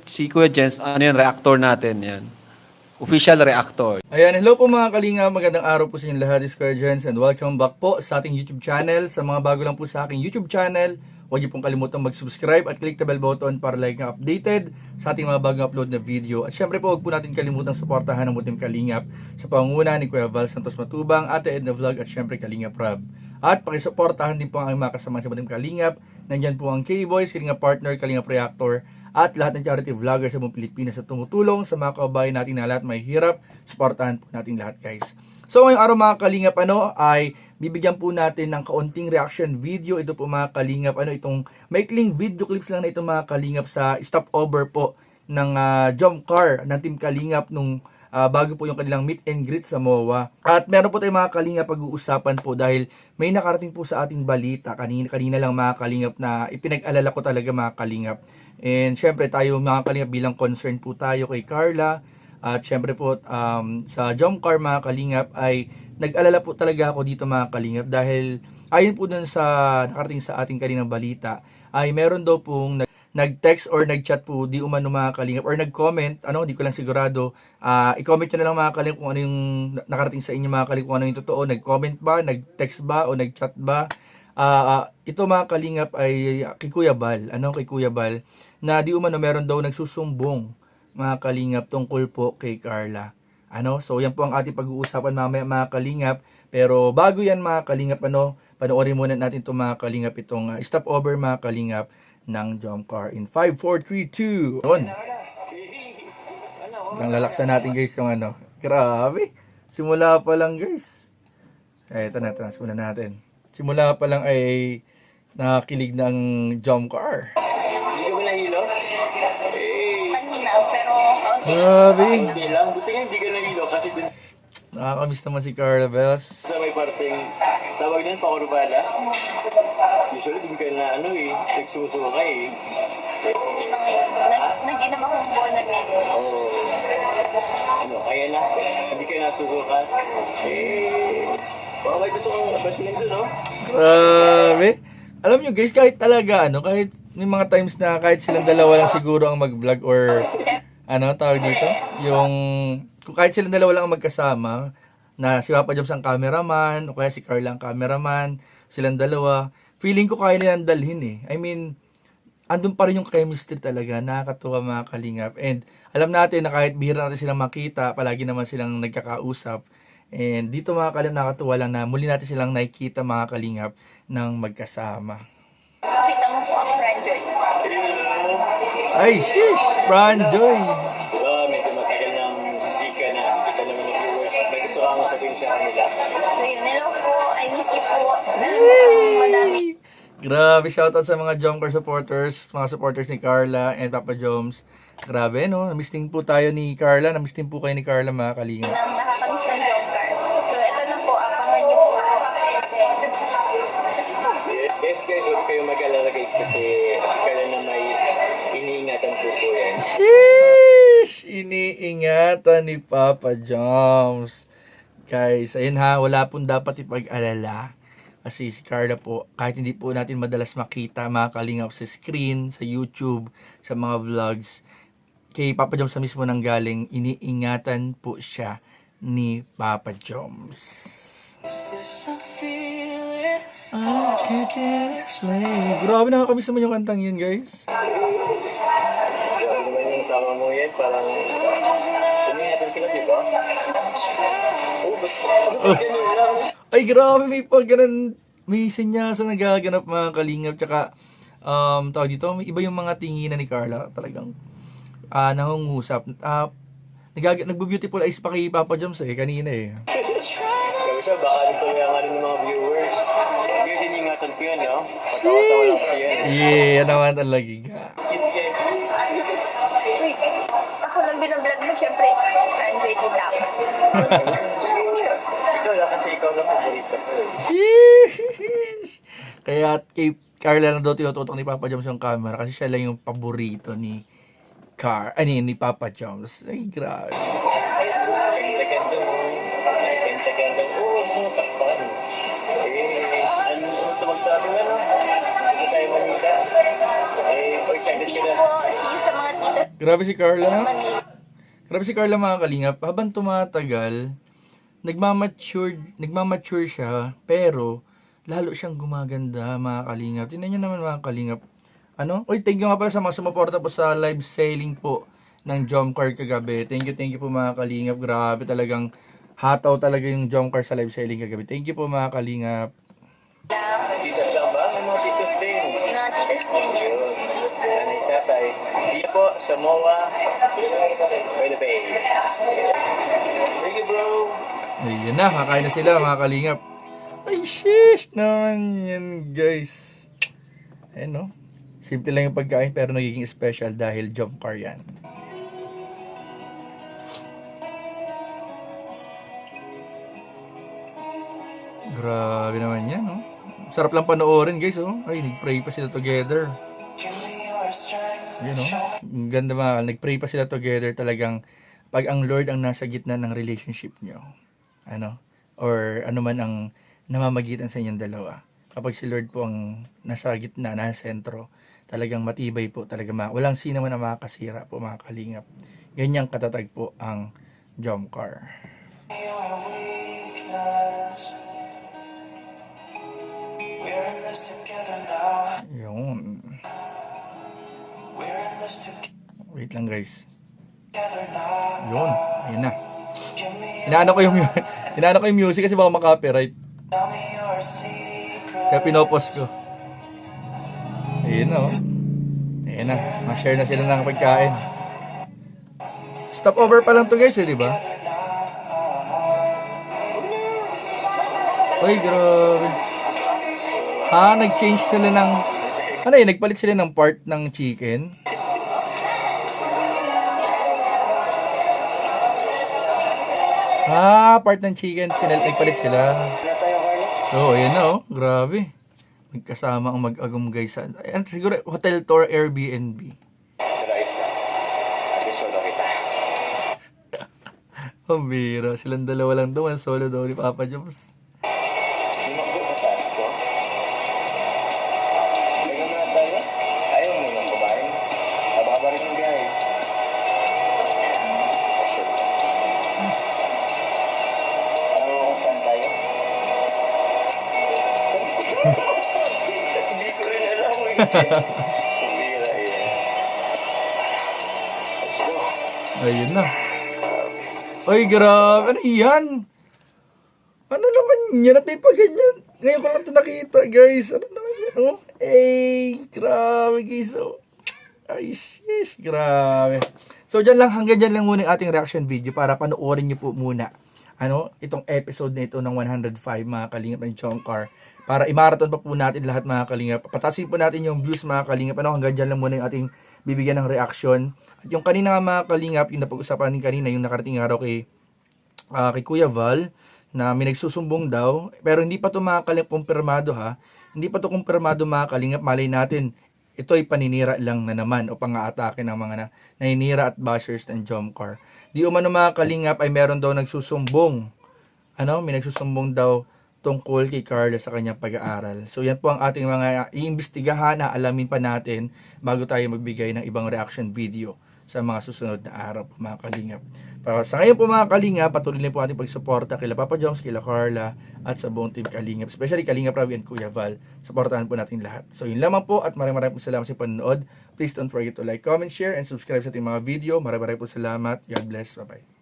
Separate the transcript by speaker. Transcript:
Speaker 1: si Kuya Jens, ano yun, reactor natin yan. Official reactor.
Speaker 2: Ayan, hello po mga kalinga, magandang araw po sa inyong lahat, this is Kuya Jens and welcome back po sa ating YouTube channel. Sa mga bago lang po sa aking YouTube channel, huwag niyo pong kalimutang mag-subscribe at click the bell button para like na updated sa ating mga bagong upload na video. At syempre po, huwag po natin kalimutang suportahan ang Mutim Kalingap sa pangunguna ni Kuya Val Santos Matubang, Ate Edna Vlog at syempre Kalingap Rob. At pakisuportahan din po ang mga kasama sa Mutim Kalingap. Nandyan po ang K-Boys, Kalingap Partner, Kalingap Reactor, at lahat ng charity vloggers sa buong Pilipinas na tumutulong sa mga kababayan natin na lahat may hirap. Suportahan po natin lahat, guys. So ngayong araw mga kalingap ay bibigyan po natin ng kaunting reaction video. Ito po mga kalingap, itong maikling video clips lang na ito mga kalingap sa stopover po ng jump car ng Team Kalingap nung bago po yung kanilang meet and greet sa MOA. At meron po tayong mga kalingap pag-uusapan po dahil may nakarating po sa ating balita kanina lang mga kalingap na ipinag-alala ko talaga mga kalingap. And syempre tayo mga kalingap bilang concern po tayo kay Carla. At syempre po sa jump car mga kalingap ay nag-alala po talaga ako dito mga kalingap dahil ayon po dun sa nakarating sa ating kaninang balita ay meron daw pong nag-text or nag-chat po di umano mga kalingap or nag-comment, di ko lang sigurado. I-comment nyo na lang mga kalingap kung ano yung nakarating sa inyo mga kalingap, kung ano yung totoo, nag-comment ba, nag-text ba o nag-chat ba. Ito mga kalingap ay kay Kuya Bal, kay Kuya Bal na di umano meron daw nagsusumbong mga kalingap tungkol po kay Carla. So yan po ang ating pag-uusapan mamaya mga kalingap. Pero bago yan mga kalingap, panoorin muna natin itong mga kalingap, itong stopover mga kalingap ng jump car in 5, 4, 3, 2. Yun. Ang lalaksan natin guys yung Grabe. Simula pa lang guys. Ito na, simulan natin. Simula pa lang ay nakakilig ng jump car.
Speaker 3: Hindi ka ba nahilo?
Speaker 4: Kanina, pero
Speaker 2: Grabe.
Speaker 3: Hindi lang. Buti nga hindi ka nahilo kasi dun
Speaker 2: Nakakamiss naman si Carla Bells.
Speaker 3: sa may parteng tawag din pakurubala. Usually hindi ka na nagsusuka eh.
Speaker 4: hindi na ngayon. Nag-inom akong Bonamid.
Speaker 3: Kaya na. Hindi ka nasusuka. Baka may gusto kong basilin dun, no?
Speaker 2: Grabe. Alam nyo guys, kahit talaga, kahit may mga times na kahit silang dalawa lang siguro ang mag-vlog or tawag dito? Yung, kung kahit silang dalawa lang ang magkasama, na si Papa Jobs ang cameraman, o kaya si Carla ang cameraman, silang dalawa, feeling ko kaya nilang dalhin eh. I mean, andun pa rin yung chemistry talaga, nakakatuwa mga kalingap. And alam natin na kahit bihira natin silang makita, palagi naman silang nagkakausap. And dito mga kalingap, nakakatuwa lang na muli natin silang nakikita mga kalingap ng magkasama.
Speaker 4: Kita mo po ang Franjoy.
Speaker 2: Ay, sheesh! Franjoy!
Speaker 3: Medyo matagal nang hindi ka naman nag-viewers. May gusto kang sabihin sa kanila.
Speaker 4: So yun, hello po. I miss you po. Alam mo, madami.
Speaker 2: Grabe, shoutout sa mga Jomcar supporters, mga supporters ni Carla and Papa Joms. Grabe, Namiss din po tayo ni Carla. Namiss din po kayo ni Carla, mga kalingap.
Speaker 4: Nang nakakamiss ng job car. So ito na po, abangan niyo po.
Speaker 3: Yes guys, huwag kayong mag-alala guys kasi kala na may iniingatan po yan.
Speaker 2: Sheesh! Iniingatan ni Papa Joms. Guys, ayun wala pong dapat ipag-alala. Kasi si Carla po, kahit hindi po natin madalas makita mga kalingap sa screen, sa YouTube, sa mga vlogs, kay Papa Joms sa mismo nang galing, iniingatan po siya ni Papa Joms. I can't explain. Grabe, nakakamiss naman yung kantang yun, guys.
Speaker 3: Grabe naman yung tama mo yan, parang iniingatan sila, di ba? Ba't ganun lang?
Speaker 2: Ay, grabe, may pag ganun, may sinyasa nagaganap mga kalingap. Tsaka, tawag dito, may iba yung mga tinginan ni Carla. Talagang, nangungusap. Nagbo-beautiful eyes pa kay Papa Joms kanina eh.
Speaker 3: Grabe siya, baka nito yung mga viewers. Hindi yung siningatan ko yan, no? Patawa-tawa lang ko yan.
Speaker 2: Yeah, naman talaga.
Speaker 4: Wait, ako lang binablog mo, syempre. Franjoy din ako.
Speaker 3: Ikaw lang kasi ikaw lang paborito.
Speaker 2: Sheesh! Kaya kay Carla na daw tinututok ni Papa Joms yung camera kasi siya lang yung paborito ni ni Papa Joms. Ay, grabe.
Speaker 3: Ganda-ganda mo. Ganda-ganda mo. Oo, takpan. Ano ito magsabi nga, no? Hindi tayo Manila.
Speaker 4: See you po. See you sa mga
Speaker 2: Grabe si Carla,
Speaker 4: Sa
Speaker 2: no?
Speaker 4: Manila.
Speaker 2: Grabe si Carla mga kalingap, habang tumatagal, nagmamature siya, pero lalo siyang gumaganda mga kalingap. Tingnan niyo naman mga kalingap. Ano? Uy, thank you nga pala sa mga sumuporta po sa live selling po ng Jomcar kagabi. Thank you po mga kalingap. Grabe talagang hataw talaga yung Jomcar sa live selling kagabi. Thank you po mga kalingap.
Speaker 3: Titas lang ba? May mga titas din.
Speaker 4: Mga titas din yan. Salute po.
Speaker 3: Yan ay tasay. Sige po, sa MOA. By the bay. Thank you, bro.
Speaker 2: Ayun na, kakain na sila mga kalingap. Ay, shish naman yan guys. Ayun no. Simple lang yung pagkain pero nagiging special dahil Jomcar yan. Grabe naman yan, no? Sarap lang panoorin, guys, oh. Ay, nag-pray pa sila together. Yun, no? Ang ganda mga, nag-pray pa sila together talagang pag ang Lord ang nasa gitna ng relationship nyo. Ano? Or ano man ang namamagitan sa inyong dalawa. Kapag si Lord po ang nasa gitna, nasa sentro, talagang matibay po, talagang walang sino man ang makakasira po mga kalingap. Ganyang katatag po ang Jomcar. Yun. Wait lang guys. Yun. Ayun na. Inaano ko yung music kasi baka maka-copyright. Kaya pinopost ko. Ayun na oh. Ayun na. Ma-share na sila ng pagkain. Stopover pa lang to guys eh, di ba? Uy, grabe. Nag-change sila ng... Ano yun? Nagpalit sila ng part ng chicken. Part ng chicken. Nagpalit sila. So, ayan na oh. Grabe. Magkasama ang mag-agum guys. Ayan, siguro hotel tour Airbnb.
Speaker 3: Solo kita.
Speaker 2: Ang bira. Silang dalawa lang daw. Ang solo daw ni Papa Joms.
Speaker 3: Lumakbo sa taas ko. Teka muna tayo. Ayaw mo nang kumain. Mababa rin yung biyahe. Sure. Alam mo kung saan tayo? Hindi ko rin alam. Bira yan. Let's go.
Speaker 2: Ayun na. Ay, grabe. Ano yan? Ano naman yan? At may pa ganyan. Ngayon ko lang ito nakita, guys. Ano naman yan? Oh? Grabe, guys. Oh. Ay, shish. Grabe. So, hanggang dyan lang muna yung ating reaction video para panoorin nyo po muna itong episode na ito ng 105 mga kalingap ng Jomcar. Para i-marathon pa po natin lahat mga kalingap. Patasin po natin yung views mga kalingap. Hanggang dyan lang muna yung ating bibigyan ng reaction. At yung kanina mga kalingap, yung napag-usapan natin kanina, yung nakarating araw kay Kuya Val, na may nagsusumbong daw, pero hindi pa ito mga kalingap kumpirmado ha. Hindi pa ito kumpirmado mga kalingap, malay natin, ito ay paninira lang na naman o pang-aatake ng mga naninira at bashers ng Jomcar. Di umano mga kalingap ay meron daw nagsusumbong. May nagsusumbong daw tungkol kay Carla sa kanyang pag-aaral. So yan po ang ating mga iimbestigahan na alamin pa natin bago tayo magbigay ng ibang reaction video sa mga susunod na araw mga kalingap. Para sa ngayon po mga kalingap, patuloy din po ating pagsuporta kila Papa Joms, kila Carla at sa buong team Kalingap, especially Kalingap Ravi and Kuya Val. Suportahan po natin lahat. So yun lamang po at maraming po salamat sa panonood. Please don't forget to like, comment, share and subscribe sa ating mga video. Maraming po salamat. God bless. Bye-bye.